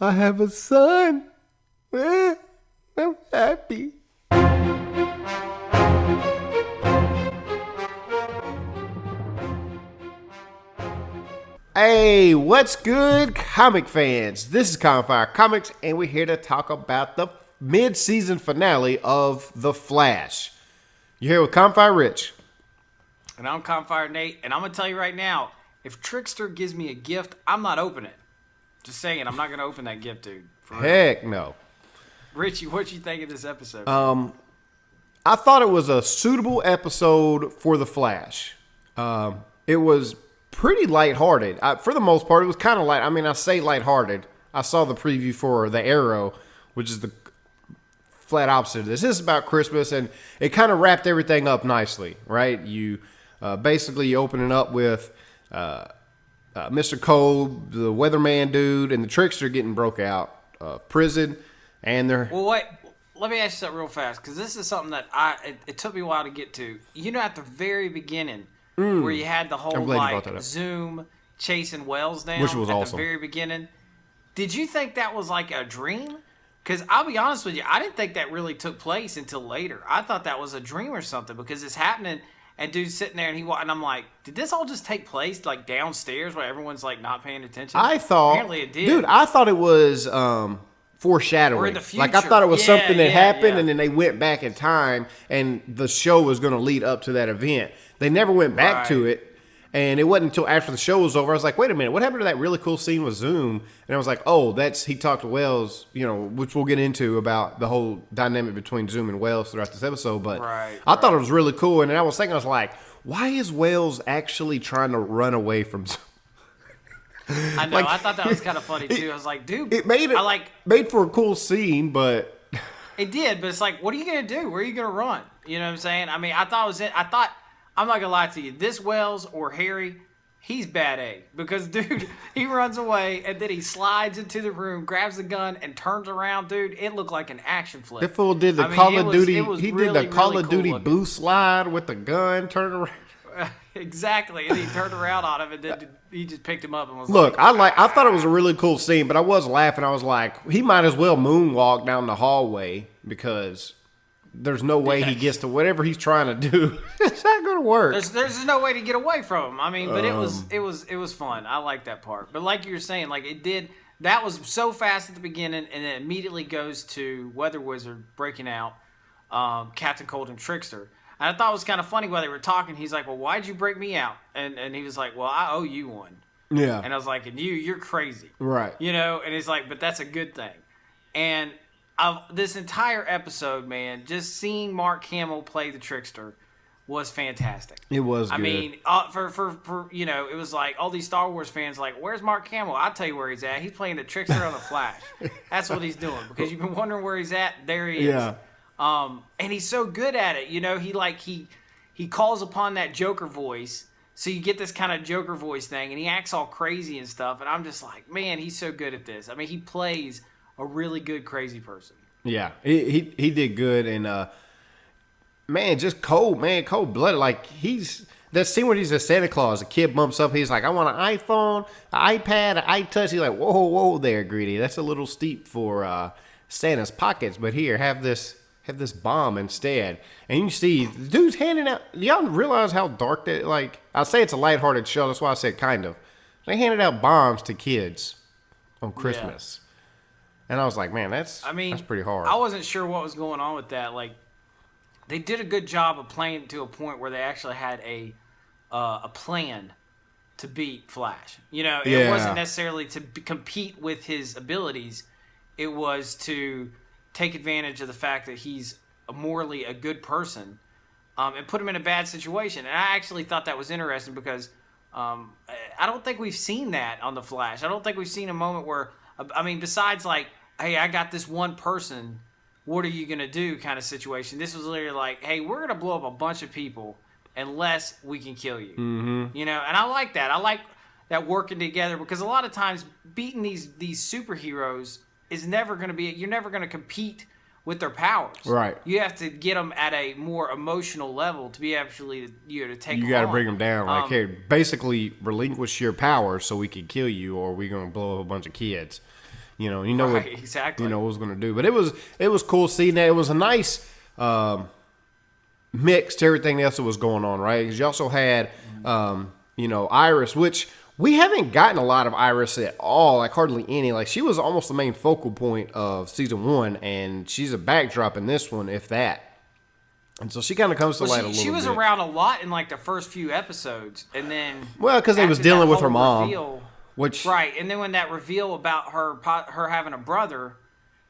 I have a son. I'm happy. Hey, what's good, comic fans? This is Confire Comics, and we're here to talk about the mid-season finale of The Flash. You're here with Confire Rich. And I'm Confire Nate, and I'm going to tell you right now, if Trickster gives me a gift, I'm not opening it. Just saying, I'm not going to open that gift, dude. Heck no. Richie, what you think of this episode? I thought it was a suitable episode for The Flash. It was pretty lighthearted. For the most part, it was kind of light. I mean, I say lighthearted. I saw the preview for The Arrow, which is the flat opposite of this. This is about Christmas, and it kind of wrapped everything up nicely, right? You basically you open it up with Mr. Cole, the weatherman dude, and the Trickster getting broke out of prison, and they're... Well, wait. Let me ask you something real fast, because this is something that it took me a while to get to. You know, at the very beginning, where you had the whole Zoom chasing Wells down, which was at awesome. The very beginning. Did you think that was like a dream? Because I'll be honest with you, I didn't think that really took place until later. I thought that was a dream or something, because it's happening, and dude's sitting there, and I'm like, did this all just take place like downstairs where everyone's like not paying attention? I thought, apparently it did. Dude, I thought it was foreshadowing. Or in the future. Like, I thought it was something that happened, and then they went back in time, and the show was going to lead up to that event. They never went back to it, and it wasn't until after the show was over. I was like, wait a minute, what happened to that really cool scene with Zoom? And I was like, oh, he talked to Wells, which we'll get into about the whole dynamic between Zoom and Wells throughout this episode. But I thought it was really cool, and then I was like, why is Wells actually trying to run away from Zoom? I know. I thought that was kind of funny too. I was like, dude, it made for a cool scene, but it did. But it's like, what are you gonna do? Where are you gonna run? You know what I'm saying? I mean, I thought I'm not gonna lie to you. This Wells or Harry, he's bad A, because dude, he runs away and then he slides into the room, grabs the gun, and turns around. Dude, it looked like an action flick. That fool did the Call of Duty. He did the Call of Duty boost slide with the gun, turn around. Exactly, and he turned around on him, and then he just picked him up and was Look, I thought it was a really cool scene, but I was laughing. I was like, he might as well moonwalk down the hallway, because there's no way he gets to whatever he's trying to do. It's not going to work. There's no way to get away from him. I mean, but it was fun. I like that part. But like you were saying, like that was so fast at the beginning, and then immediately goes to Weather Wizard breaking out, Captain Cold and Trickster. And I thought it was kind of funny while they were talking. He's like, well, why'd you break me out? And he was like, well, I owe you one. Yeah. And I was like, and you're crazy. Right. And he's like, but that's a good thing. And of this entire episode, man, just seeing Mark Hamill play the Trickster was fantastic. It was good. I mean, for it was like all these Star Wars fans like, where's Mark Hamill? I'll tell you where he's at. He's playing the Trickster on The Flash. That's what he's doing, because you've been wondering where he's at. There he is. Yeah. And he's so good at it. He calls upon that Joker voice, so you get this kind of Joker voice thing, and he acts all crazy and stuff. And I'm just like, man, he's so good at this. I mean, he plays a really good crazy person. Yeah, he did good, and man, just cold blooded. Like, he's that scene where he's a Santa Claus. A kid bumps up, he's like, I want an iPhone, an iPad, an iTouch. He's like, whoa there, Greedy. That's a little steep for Santa's pockets, but here, have this bomb instead. And you see the dude's handing out. Y'all realize how dark that, like, I say it's a lighthearted show, that's why I said kind of. They handed out bombs to kids on Christmas. Yeah. And I was like, man, that's pretty hard. I wasn't sure what was going on with that. Like, they did a good job of playing to a point where they actually had a plan to beat Flash. It wasn't necessarily to compete with his abilities. It was to take advantage of the fact that he's morally a good person, and put him in a bad situation. And I actually thought that was interesting, because I don't think we've seen that on The Flash. I don't think we've seen a moment where, besides like, hey, I got this one person, what are you going to do kind of situation. This was literally like, hey, we're going to blow up a bunch of people unless we can kill you. Mm-hmm. And I like that. I like that working together, because a lot of times beating these superheroes is never going to be, you're never going to compete with their powers. Right. You have to get them at a more emotional level to be actually, to take them on. You got to bring them down. Like, here, basically relinquish your power so we can kill you, or we're going to blow up a bunch of kids. You know right, what exactly. you know what it was going to do. But it was cool seeing that. It was a nice mix to everything else that was going on, right? Because you also had Iris, which we haven't gotten a lot of Iris at all, like hardly any. Like she was almost the main focal point of season 1, and she's a backdrop in this one, if that. And so she kind of comes to light a little bit. She was around a lot in like the first few episodes, and then because they was dealing with her mom, reveal, which right, and then when that reveal about her having a brother,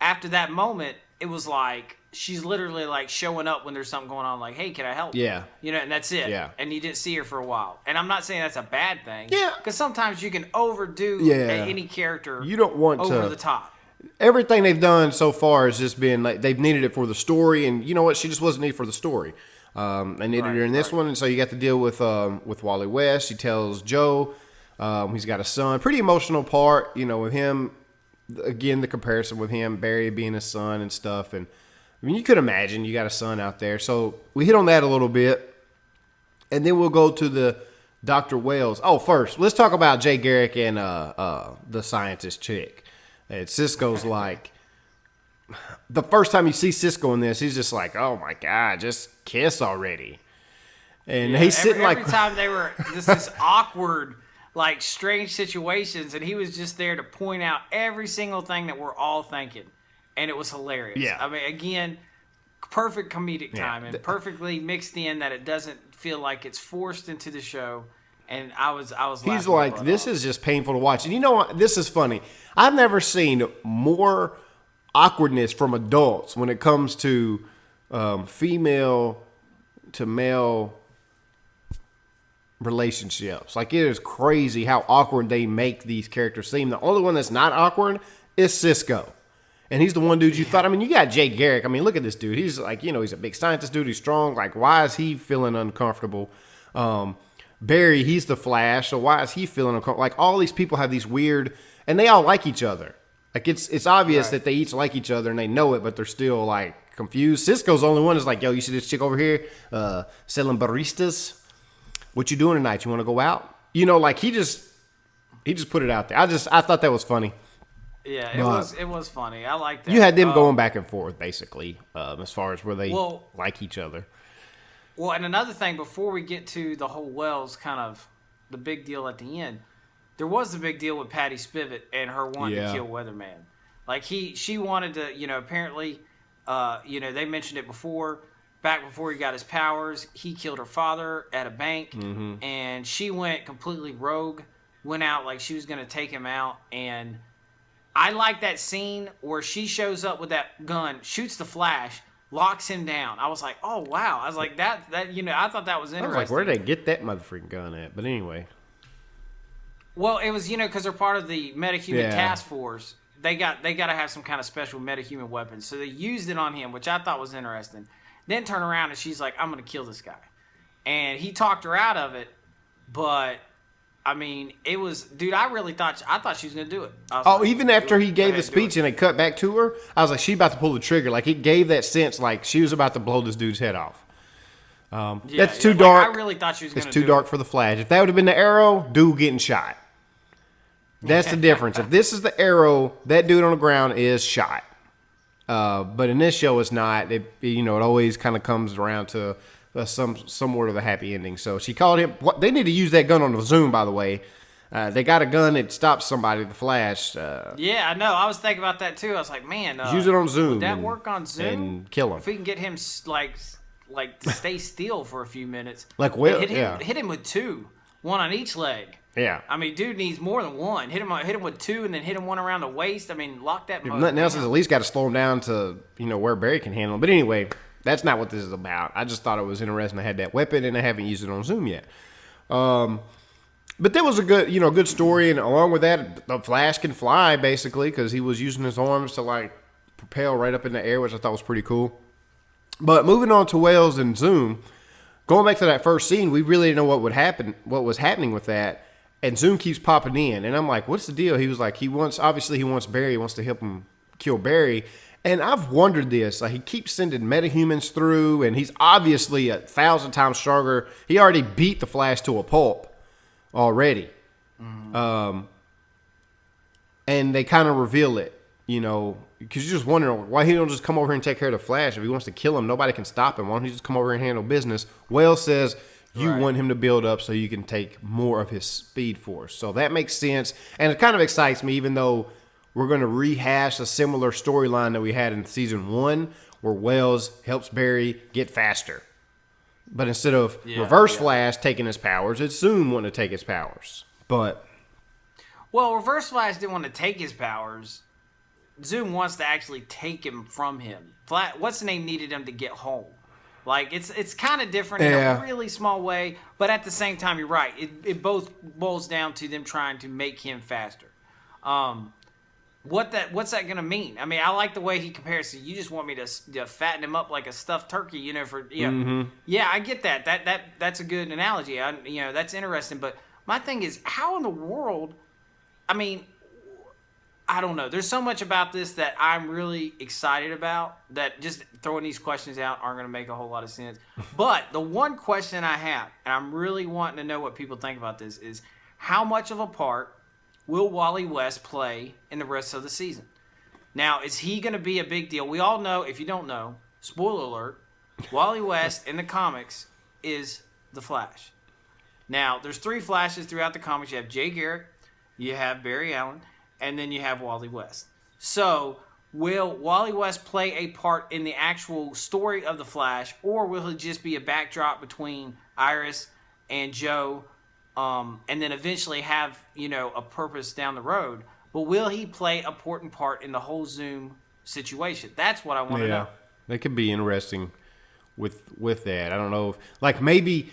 after that moment, it was like she's literally like showing up when there's something going on, like, hey, can I help? Yeah, and that's it. Yeah, and you didn't see her for a while, and I'm not saying that's a bad thing. Yeah, because sometimes you can overdo any character. You don't want over the top. Everything they've done so far has just been like they've needed it for the story, and you know what? She just wasn't needed for the story. They needed her in this one, and so you got to deal with Wally West. She tells Joe he's got a son. Pretty emotional part, with him. Again, the comparison with him, Barry being his son and stuff, and I mean you could imagine you got a son out there. So we hit on that a little bit, and then we'll go to the Dr. Wells. Oh, first let's talk about Jay Garrick and the scientist chick. And Cisco's like, the first time you see Cisco in this, he's just like, oh my God, just kiss already. And he's sitting every time they were this awkward, like strange situations, and he was just there to point out every single thing that we're all thinking. And it was hilarious. Yeah. I mean, again, perfect comedic timing, perfectly mixed in that it doesn't feel like it's forced into the show. And I was He's like, this is just painful to watch. And you know what? This is funny. I've never seen more awkwardness from adults when it comes to female to male relationships. Like, it is crazy how awkward they make these characters seem. The only one that's not awkward is Cisco. And he's the one dude you thought, I mean, you got Jay Garrick. I mean, look at this dude. He's like, he's a big scientist dude. He's strong. Like, why is he feeling uncomfortable? Barry, he's the Flash, so why is he feeling uncomfortable? Like, all these people have these weird, and they all like each other. Like, it's obvious that they each like each other, and they know it, but they're still, like, confused. Cisco's the only one that's like, yo, you see this chick over here selling baristas? What you doing tonight? You want to go out? Like, he just put it out there. I thought that was funny. Yeah, it was funny. I like that. You had them going back and forth, basically, as far as where they like each other. Well, and another thing, before we get to the whole Wells kind of the big deal at the end, there was the big deal with Patty Spivot and her wanting to kill Weatherman. Like, she wanted to, apparently, they mentioned it before, back before he got his powers, he killed her father at a bank, and she went completely rogue, went out like she was going to take him out, and I like that scene where she shows up with that gun, shoots the Flash, locks him down. I was like, oh, wow. I was like, that I thought that was interesting. I was like, where did they get that motherfucking gun at? But anyway. Well, it was, because they're part of the metahuman task force. They got to have some kind of special metahuman weapons. So they used it on him, which I thought was interesting. Then turn around and she's like, I'm going to kill this guy. And he talked her out of it, but I mean, it was, dude, I thought she was going to do it. Even after he gave the speech and they cut back to her, I was like, she's about to pull the trigger. Like, it gave that sense like she was about to blow this dude's head off. That's too dark. I really thought she was going to do it. It's too dark for the Flash. If that would have been the Arrow, dude getting shot. That's the difference. If this is the Arrow, that dude on the ground is shot. But in this show, it's not. It always kind of comes around to somewhat of a happy ending. So she called him. They need to use that gun on the Zoom, by the way. They got a gun that stops somebody, the Flash. Yeah, I know. I was thinking about that too. I was like, man, use it on Zoom. Would that work on Zoom? And kill him. If we can get him like to stay still for a few minutes. Hit him with two, one on each leg. Yeah. I mean, dude needs more than one. Hit him with two, and then hit him one around the waist. I mean, lock that. If nothing else, is at least got to slow him down to where Barry can handle him. But anyway, that's not what this is about. I just thought it was interesting. They had that weapon, and they haven't used it on Zoom yet. But that was a good story, and along with that, the Flash can fly basically because he was using his arms to like propel right up in the air, which I thought was pretty cool. But moving on to Wells and Zoom, going back to that first scene, we really didn't know what was happening with that. And Zoom keeps popping in, and I'm like, "What's the deal?" He was like, he wants Barry, he wants to help him kill Barry. And I've wondered this. Like, he keeps sending metahumans through, and he's obviously 1,000 times stronger. He already beat the Flash to a pulp already. And they kind of reveal it you know, because you're just wondering why he don't just come over here and take care of the Flash. If he wants to kill him, nobody can stop him. Why don't he just come over here and handle business? Wells says you want him to build up so you can take more of his Speed Force. So that makes sense. And it kind of excites me, even though we're going to rehash a similar storyline that we had in season 1 where Wells helps Barry get faster. But instead of Reverse Flash taking his powers, it's Zoom wanting to take his powers. But well, Reverse Flash didn't want to take his powers. Zoom wants to actually take him from him. What's the name needed him to get home. Like, it's kind of different in a really small way, but at the same time, you're right. It both boils down to them trying to make him faster. What's that going to mean? I mean, I like the way he compares to, you just want me to fatten him up like a stuffed turkey, you know, for, you know. Yeah, I get that. That's a good analogy. You know, that's interesting. But my thing is, how in the world, I mean, I don't know. There's so much about this that I'm really excited about that just throwing these questions out aren't going to make a whole lot of sense. But the one question I have, and I'm really wanting to know what people think about this, is how much of a part will Wally West play in the rest of the season? Now, is he going to be a big deal? We all know, if you don't know, spoiler alert, Wally West in the comics is the Flash. Now, there's 3 Flashes throughout the comics. You have Jay Garrick, you have Barry Allen, and then you have Wally West. So, will Wally West play a part in the actual story of the Flash, or will he just be a backdrop between Iris and Joe, and then eventually have, you know, a purpose down the road? But will he play an important part in the whole Zoom situation? That's what I want to know. That could be interesting with that. I don't know if, like, maybe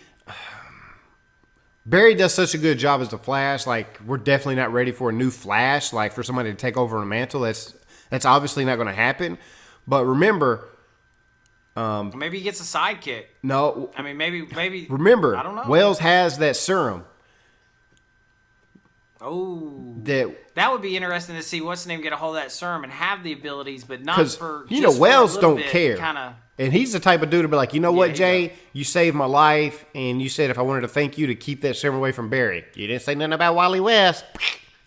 Barry does such a good job as the Flash. Like, we're definitely not ready for a new Flash. Like, for somebody to take over a mantle, that's obviously not going to happen. But remember, maybe he gets a sidekick. No, I mean maybe. Remember, I don't know. Wells has that serum. Oh, that would be interesting to see what's the name get a hold of that serum and have the abilities, but not for, you know, Wells don't care. Kinda. And he's the type of dude to be like, you know what, Jay? You saved my life, and you said if I wanted to thank you to keep that serum away from Barry. You didn't say nothing about Wally West.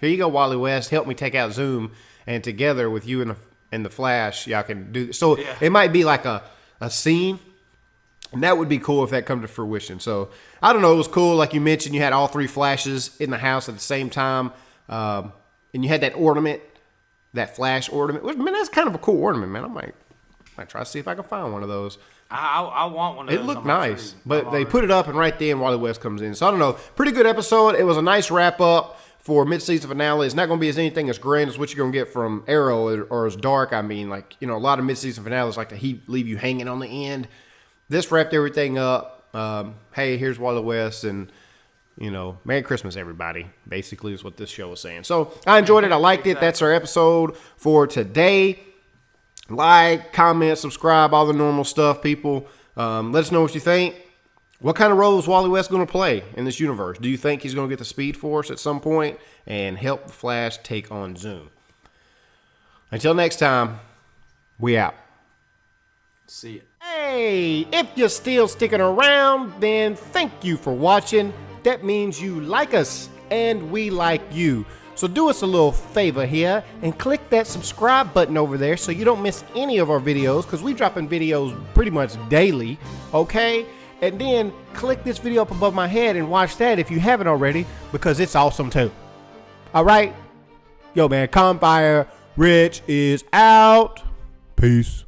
Here you go, Wally West. Help me take out Zoom, and together with you and the Flash, y'all can do this. So it might be like a scene, and that would be cool if that come to fruition. So I don't know. It was cool. Like you mentioned, you had all 3 Flashes in the house at the same time, and you had that ornament, that Flash ornament. Man, that's kind of a cool ornament, man. I might try to see if I can find one of those. I want one of those. It looked nice, but they put it up, and right then Wally West comes in. So I don't know. Pretty good episode. It was a nice wrap up for mid-season finale. It's not going to be anything as grand as what you're going to get from Arrow or as dark. I mean, like, you know, a lot of mid-season finales like to leave you hanging on the end. This wrapped everything up. Hey, here's Wally West, and, you know, Merry Christmas, everybody, basically is what this show is saying. So I enjoyed it. I liked it. That's our episode for today. Like, comment, subscribe, all the normal stuff, people. Let us know what you think. What kind of role is Wally West going to play in this universe? Do you think he's going to get the Speed Force at some point and help the Flash take on Zoom? Until next time, we out. See ya. Hey, if you're still sticking around, then thank you for watching. That means you like us and we like you. So do us a little favor here and click that subscribe button over there so you don't miss any of our videos, because we dropping videos pretty much daily, okay? And then click this video up above my head and watch that if you haven't already, because it's awesome too. All right? Yo, man, Campfire Rich is out. Peace.